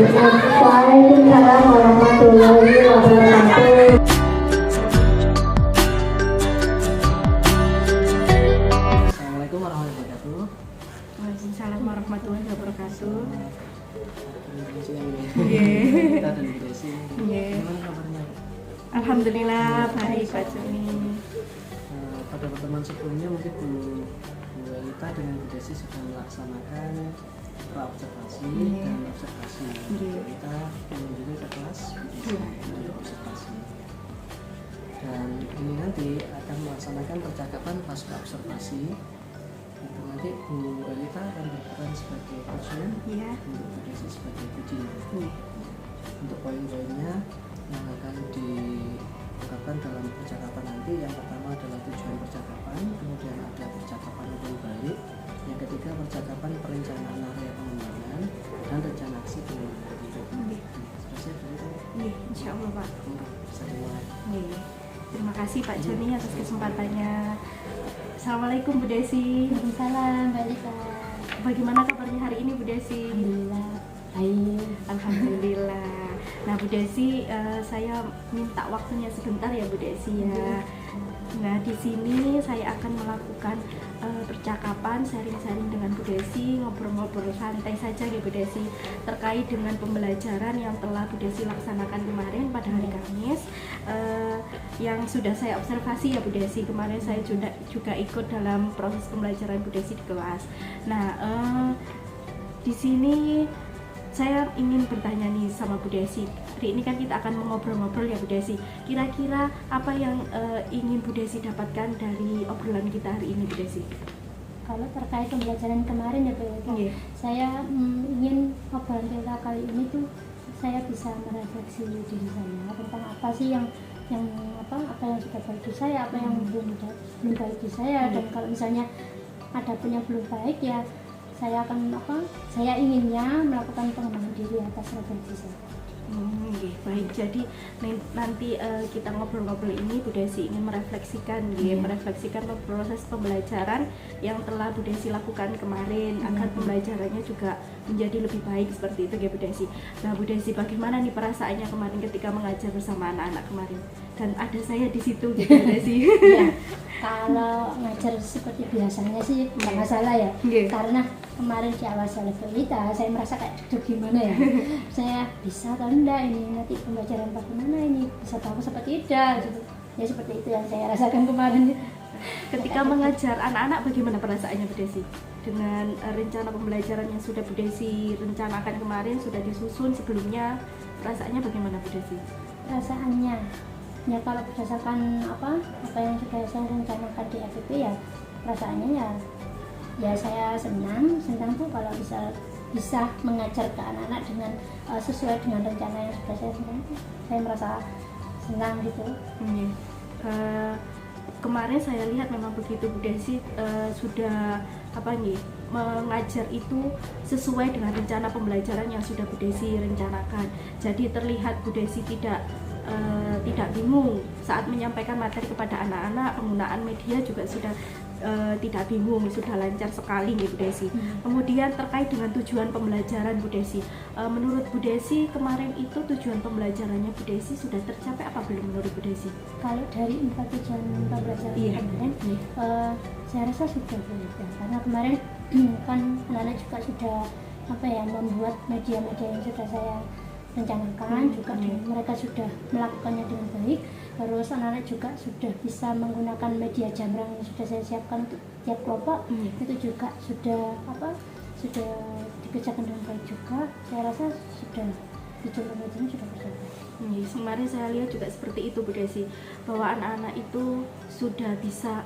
Waalaikumsalam warahmatullahi wabarakatuh. Assalamualaikum warahmatullahi wabarakatuh. Waalaikumsalam warahmatullahi wabarakatuh. Kita dan Bu Desi. Iya. Gimana kabarnya? Alhamdulillah baik Pak Joni. Pada pertemuan sebelumnya mungkin Bu Elita dengan Bu Desi sudah melaksanakan pra-observasi dan observasi. Iya. Kita mengunjungi ke kelas Bu Desi untuk observasi. Dan ini nanti akan melaksanakan percakapan pasca observasi. Itu nanti Bu Elita akan berperan sebagai coachnya, Iya. untuk Bu Desi sebagai coachnya. Untuk poin-poinnya yang akan diungkapkan dalam percakapan nanti, yang pertama adalah tujuan percakapan, kemudian ada percakapan lebih baik, yang ketiga percakapan perencanaan area pengembangan, dan rencana aksi pengembangan. Sudah siap Bu? Iya, insya Allah Pak. Bisa dimulai. Iya. Terima kasih Pak Joni atas kesempatannya. Assalamualaikum Bu Desi. Waalaikumsalam, Mbak Lita. Bagaimana kabarnya hari ini Bu Desi? Alhamdulillah baik. Alhamdulillah. Nah Bu Desi, saya minta waktunya sebentar ya Bu Desi ya. Nah di sini saya akan melakukan percakapan, sharing-sharing dengan Bu Desi, ngobrol-ngobrol santai saja ya Bu Desi, terkait dengan pembelajaran yang telah Bu Desi laksanakan kemarin pada hari Kamis, yang sudah saya observasi ya Bu Desi. Kemarin saya juga ikut dalam proses pembelajaran Bu Desi di kelas. Nah di sini saya ingin bertanya nih sama Bu Desi. Hari ini kan kita akan mengobrol-ngobrol ya Bu Desi. Kira-kira apa yang ingin Bu Desi dapatkan dari obrolan kita hari ini Bu Desi? Kalau terkait pembelajaran kemarin ya Bu Lita, Iya. saya ingin obrolan kita kali ini tuh saya bisa merefleksi diri saya tentang apa sih yang apa yang sudah baik di saya, apa yang belum baik di saya, dan kalau misalnya ada pun yang belum baik ya saya akan saya inginnya melakukan pengembangan diri atas refleksi saya. Iya, baik. Jadi nanti kita ngobrol-ngobrol ini Bu Desi ingin merefleksikan, merefleksikan proses pembelajaran yang telah Bu Desi lakukan kemarin agar pembelajarannya juga menjadi lebih baik seperti itu ya Bu Desi. Nah Bu Desi, bagaimana nih perasaannya kemarin ketika mengajar bersama anak-anak kemarin? Dan ada saya di situ gitu Bu Desi. Ya, kalau ngajar seperti biasanya sih nggak masalah ya. Karena kemarin diawasi oleh Bu Lita, saya merasa kayak aduh gimana ya, saya bisa atau enggak ini, nanti pembelajaran bagaimana ini, bisa bagus seperti tidak gitu. Ya seperti itu yang saya rasakan kemarin. Ketika mengajar anak-anak bagaimana perasaannya Bu Desi? Dengan rencana pembelajaran yang sudah Bu Desi rencanakan kemarin, sudah disusun sebelumnya, perasaannya bagaimana Bu Desi? Perasaannya ya kalau berdasarkan apa yang sudah saya rencanakan di FPP ya perasaannya ya saya senang tuh kalau bisa mengajar ke anak-anak dengan sesuai dengan rencana yang sudah saya merasa senang gitu. Kemarin saya lihat memang begitu Bu Desi, sudah mengajar itu sesuai dengan rencana pembelajaran yang sudah Bu Desi rencanakan. Jadi terlihat Bu Desi tidak bingung saat menyampaikan materi kepada anak-anak. Penggunaan media juga sudah tidak bingung, sudah lancar sekali nih Bu Desi. Kemudian terkait dengan tujuan pembelajaran Bu Desi, menurut Bu Desi kemarin itu tujuan pembelajarannya Bu Desi sudah tercapai apa belum menurut Bu Desi? Kalau dari 4 tujuan pembelajaran kemarin, saya rasa sudah karena kemarin kan anak-anak juga sudah membuat media-media yang sudah saya rencanakan juga mereka sudah melakukannya dengan baik. Terus anak-anak juga sudah bisa menggunakan media jamrang yang sudah saya siapkan untuk tiap kelompok, itu juga sudah dikerjakan dengan baik juga. Saya rasa sudah tujuan pembelajaran sudah tercapai. Kemarin saya lihat juga seperti itu Bu Desi, bahwa anak-anak itu sudah bisa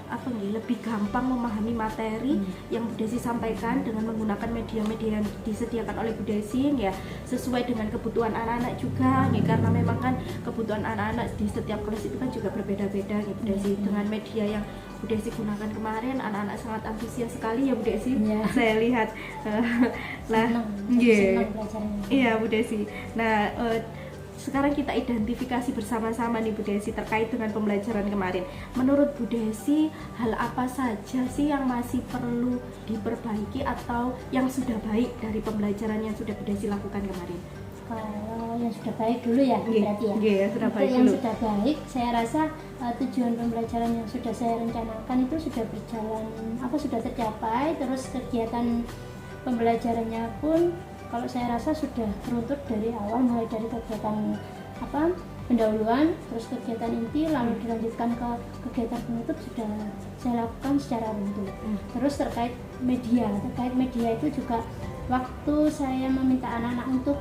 lebih gampang memahami materi yang Bu Desi sampaikan dengan menggunakan media-media yang disediakan oleh Bu Desi ya, sesuai dengan kebutuhan anak-anak juga karena memang kan kebutuhan anak-anak di setiap kelas itu kan juga berbeda-beda Bu Desi. Dengan media yang Bu Desi gunakan kemarin, anak-anak sangat antusias sekali ya Bu Desi. Saya lihat Senang belajarnya. Iya Bu Desi. Nah sekarang kita identifikasi bersama-sama nih Bu Desi terkait dengan pembelajaran kemarin. Menurut Bu Desi, hal apa saja sih yang masih perlu diperbaiki atau yang sudah baik dari pembelajaran yang sudah Bu Desi lakukan kemarin? Kalau yang sudah baik dulu ya berarti ya. Iya, sudah Untuk baik yang dulu. sudah baik, saya rasa tujuan pembelajaran yang sudah saya rencanakan itu sudah berjalan, sudah tercapai. Terus kegiatan pembelajarannya pun kalau saya rasa sudah teruntut dari awal, mulai dari kegiatan pendahuluan, terus kegiatan inti, lalu dilanjutkan ke kegiatan penutup sudah saya lakukan secara runtut. Terus terkait media itu juga waktu saya meminta anak-anak untuk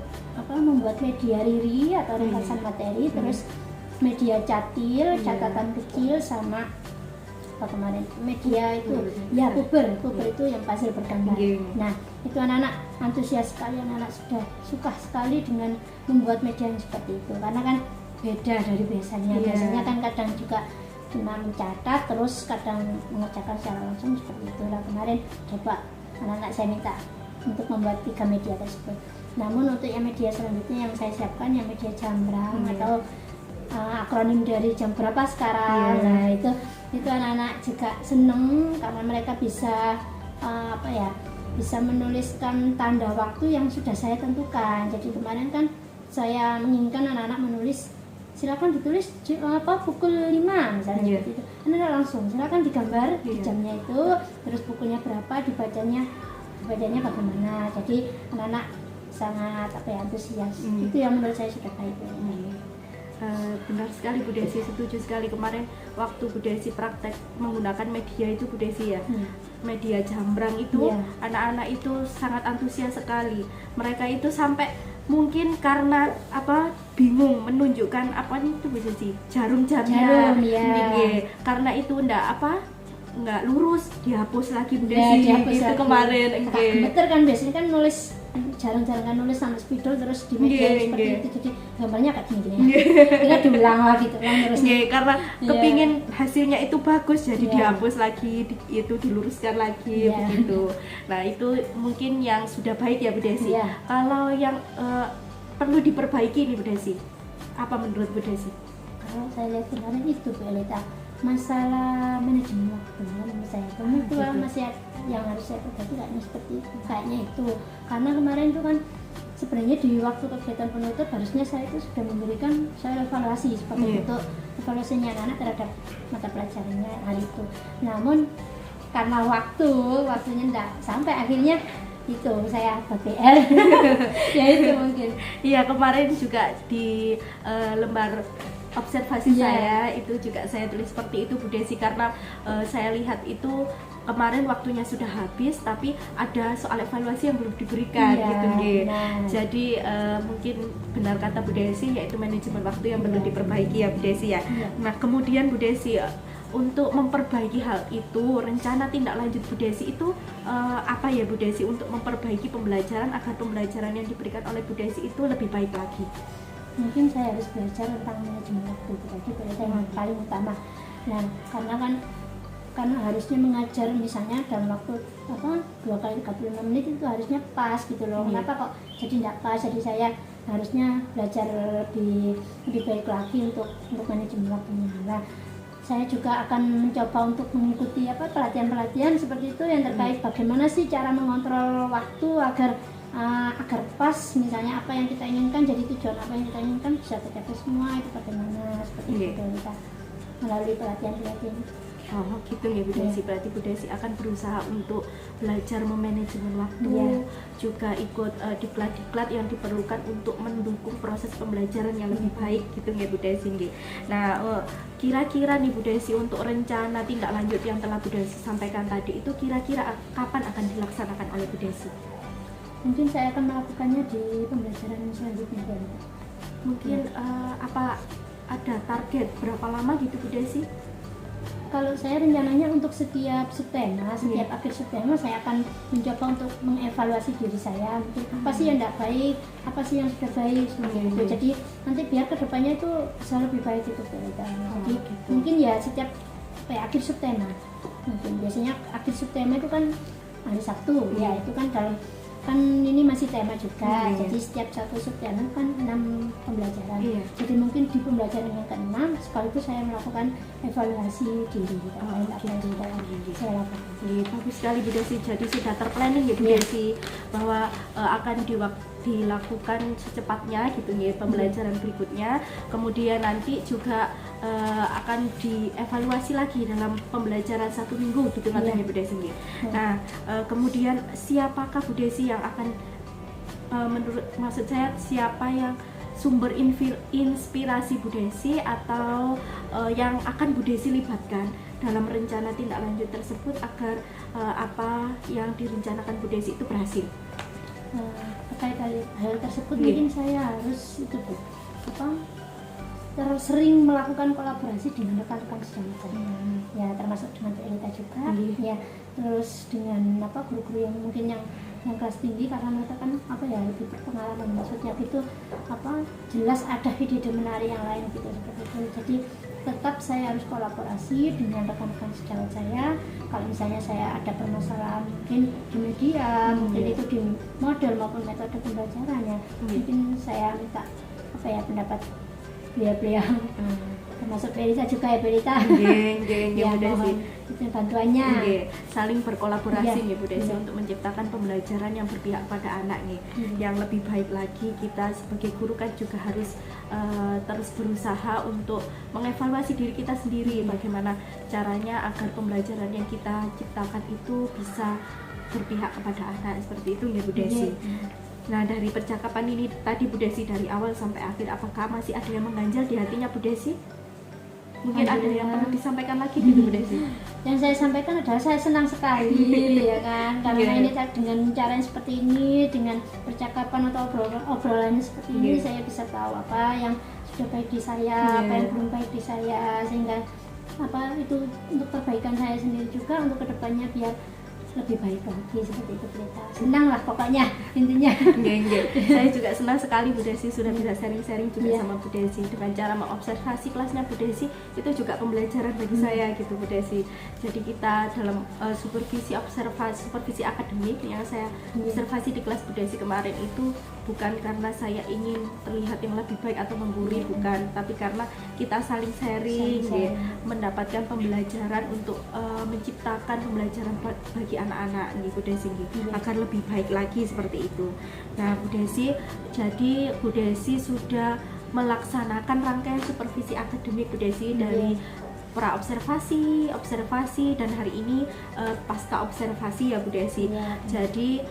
membuat media riri atau ringkasan materi, terus media catil, catatan kecil, sama kemarin media itu ya puber itu yang pasir bergambar. Nah itu anak-anak antusias sekali, anak-anak sudah suka sekali dengan membuat media yang seperti itu, karena kan beda dari biasanya kan kadang juga cuma mencatat, terus kadang mengerjakan secara langsung seperti itu. Nah kemarin coba anak-anak saya minta untuk membuat 3 media tersebut. Namun untuk yang media selanjutnya yang saya siapkan yang media jambrang atau akronim dari jam berapa sekarang. Nah itu anak-anak juga seneng karena mereka bisa bisa menuliskan tanda waktu yang sudah saya tentukan. Jadi kemarin kan saya menginginkan anak-anak menulis, silakan ditulis pukul 5 misalnya seperti itu. Anak-anak langsung silakan digambar di jamnya itu, terus bukunya berapa, dibacanya bagaimana. Jadi anak-anak sangat antusias. Itu yang menurut saya sudah baik. Benar sekali Bu Desi, setuju sekali. Kemarin waktu Bu Desi praktek menggunakan media itu Bu Desi ya, media jambrang itu anak-anak itu sangat antusias sekali. Mereka itu sampai mungkin karena bingung menunjukkan itu Bu Desi, jarum-jamnya karena itu nggak lurus, dihapus lagi Bu Desi. Itu kemarin betul kan, biasanya kan nulis jarang-jarang kan nulis sama spidol terus di media seperti itu, jadi gambarnya kayak gini kita diulang lagi terus karena kepingin hasilnya itu bagus, jadi dihapus lagi, itu diluruskan lagi begitu. Nah itu mungkin yang sudah baik ya Bu Desi. Kalau yang perlu diperbaiki nih Bu Desi, apa menurut Bu Desi? Kalau saya lihat kemarin itu Bu Elita, masalah manajemen waktu menurut saya itu masih yang harus saya perbaiki kayaknya itu, karena kemarin itu kan sebenarnya di waktu kegiatan penutup harusnya saya itu sudah memberikan evaluasi sebagai bentuk evaluasinya anak terhadap mata pelajarannya hari itu. Namun karena waktunya tidak sampai, akhirnya itu saya buat PR ya itu mungkin. Iya, kemarin juga di lembar observasi saya itu juga saya tulis seperti itu Bu Desi, karena saya lihat itu kemarin waktunya sudah habis tapi ada soal evaluasi yang belum diberikan gitu nggih. Jadi mungkin benar kata Bu Desi, yaitu manajemen waktu yang perlu diperbaiki ya Bu Desi ya. Nah kemudian Bu Desi, untuk memperbaiki hal itu, rencana tindak lanjut Bu Desi itu apa ya Bu Desi, untuk memperbaiki pembelajaran agar pembelajaran yang diberikan oleh Bu Desi itu lebih baik lagi? Mungkin saya harus belajar tentang manajemen waktu itu yang paling utama. Nah karena harusnya mengajar misalnya dalam waktu 2 kali 36 menit itu harusnya pas gitu loh. Kenapa kok jadi tidak pas? Jadi saya harusnya belajar lebih baik lagi untuk manajemen waktunya. Nah saya juga akan mencoba untuk mengikuti pelatihan-pelatihan seperti itu yang terkait bagaimana sih cara mengontrol waktu agar pas, misalnya apa yang kita inginkan, jadi tujuan apa yang kita inginkan bisa tercapai semua, itu bagaimana seperti itu kita melalui pelatihan-pelatihan. Oh gitu ya Bu Desi, berarti Bu Desi akan berusaha untuk belajar memanajemen waktu, juga ikut diklat-diklat yang diperlukan untuk mendukung proses pembelajaran yang lebih baik gitu ya Bu Desi. Nah kira-kira nih Bu Desi, untuk rencana tindak lanjut yang telah Bu Desi sampaikan tadi itu kira-kira kapan akan dilaksanakan oleh Bu Desi? Mungkin saya akan melakukannya di pembelajaran selanjutnya. Mungkin apa ada target berapa lama gitu Bu Desi? Kalau saya rencananya untuk setiap akhir September saya akan mencoba untuk mengevaluasi diri saya, apa sih yang tidak baik, apa sih yang sudah baik, seperti itu. Jadi nanti biar kedepannya itu bisa lebih baik itu. Jadi mungkin ya setiap akhir September, mungkin biasanya akhir September itu kan hari Sabtu, ya itu kan ini masih tema juga, jadi setiap 1 September kan 6 pembelajaran. Jadi mungkin di pembelajaran yang ke-6 sekaligus saya melakukan evaluasi diri saya lakukan. Bagus sekali Bu Desi, jadi sudah terplanning ya Bu Desi, bahwa akan dilakukan secepatnya gitu ya pembelajaran berikutnya. Kemudian nanti juga akan dievaluasi lagi dalam pembelajaran 1 minggu gitu katanya Bu Desi. Nah, kemudian siapakah Bu Desi yang akan menurut maksud saya siapa yang sumber inspirasi Bu Desi atau yang akan Bu Desi libatkan dalam rencana tindak lanjut tersebut agar apa yang direncanakan Bu Desi itu berhasil? Terkait hal tersebut mungkin saya harus itu Bu, terus sering melakukan kolaborasi dengan rekan-rekan sejawat saya, ya termasuk dengan Bu Elita juga, ya terus dengan guru-guru yang mungkin yang kelas tinggi, karena mereka kan lebih berpengalaman, maksudnya gitu jelas ada ide-ide menarik yang lain gitu seperti itu. Jadi tetap saya harus kolaborasi dengan rekan-rekan sejawat saya. Kalau misalnya saya ada permasalahan mungkin di media, mungkin itu di model maupun metode pembelajarannya, mungkin saya minta pendapat beliau-beliau, termasuk Belita juga ya Belita. Ya mohon itu bantuannya. Saling berkolaborasi nih Bu Desi untuk menciptakan pembelajaran yang berpihak pada anak nih, yang lebih baik lagi. Kita sebagai guru kan juga harus terus berusaha untuk mengevaluasi diri kita sendiri, bagaimana caranya agar pembelajaran yang kita ciptakan itu bisa berpihak kepada anak, seperti itu ya Bu Desi. Nah, dari percakapan ini tadi Bu Desi dari awal sampai akhir, apakah masih ada yang mengganjal di hatinya Bu Desi? Mungkin ada yang perlu disampaikan lagi gitu Bu Desi? Yang saya sampaikan adalah saya senang sekali ya kan, karena ini dengan cara yang seperti ini, dengan percakapan atau obrolan seperti ini, saya bisa tahu apa yang sudah baik di saya, apa yang belum baik di saya, sehingga itu untuk perbaikan saya sendiri juga untuk kedepannya biar lebih baik lagi, seperti itu kita. Senang lah pokoknya intinya. Saya juga senang sekali Bu Desi sudah bisa sharing-sharing juga sama Bu Desi, dengan cara mengobservasi kelasnya Bu Desi itu juga pembelajaran bagi saya gitu Bu Desi. Jadi kita dalam supervisi akademik yang saya observasi di kelas Bu Desi kemarin itu bukan karena saya ingin terlihat yang lebih baik atau menggurui, bukan, tapi karena kita saling sharing. Mendapatkan pembelajaran untuk menciptakan pembelajaran bagi anak-anak nih Bu Desi agar lebih baik lagi seperti itu. Nah Bu Desi, jadi Bu Desi sudah melaksanakan rangkaian supervisi akademik Bu Desi dari pra observasi, dan hari ini pasca observasi ya Bu Desi. Jadi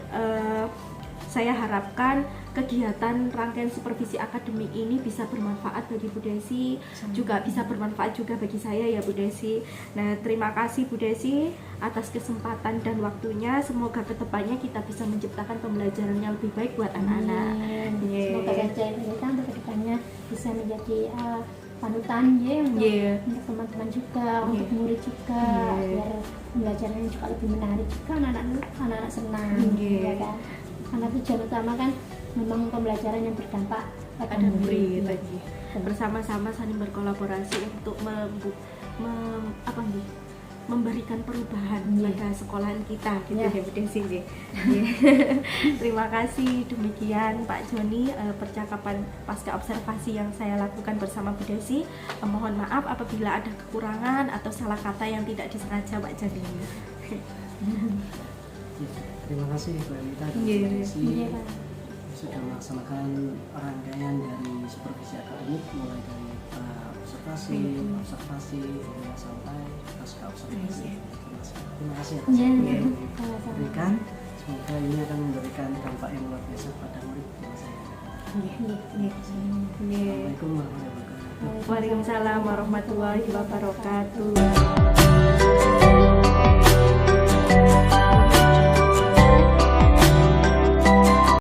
saya harapkan kegiatan rangkaian supervisi akademik ini bisa bermanfaat bagi Bu Desi, juga bisa bermanfaat juga bagi saya ya Bu Desi. Nah, terima kasih Bu Desi atas kesempatan dan waktunya. Semoga kedepannya kita bisa menciptakan pembelajaran yang lebih baik buat anak-anak. Semoga saja kita untuk kedepannya bisa menjadi panutan untuk teman-teman juga, untuk murid juga, biar pembelajarannya juga lebih menarik juga, anak-anak senang, ya kan? Karena tujuan utama kan memang pembelajaran yang berdampak pada murid lagi. Bersama-sama saling berkolaborasi untuk memberikan perubahan pada sekolahan kita gitu ya Bu Desi. Terima kasih, demikian Pak Joni percakapan pasca observasi yang saya lakukan bersama Bu Desi. Mohon maaf apabila ada kekurangan atau salah kata yang tidak disengaja Pak Joni. Terima kasih Bu Elita dan Bu Desi sudah melaksanakan rangkaian dari supervisi akademik, mulai dari observasi hingga sampai pasca observasi. Terima kasih atas waktu yang diberikan. Semoga ini akan memberikan dampak yang luar biasa pada murid saya. Assalamualaikum warahmatullahi wabarakatuh. Waalaikumsalam warahmatullahi wabarakatuh.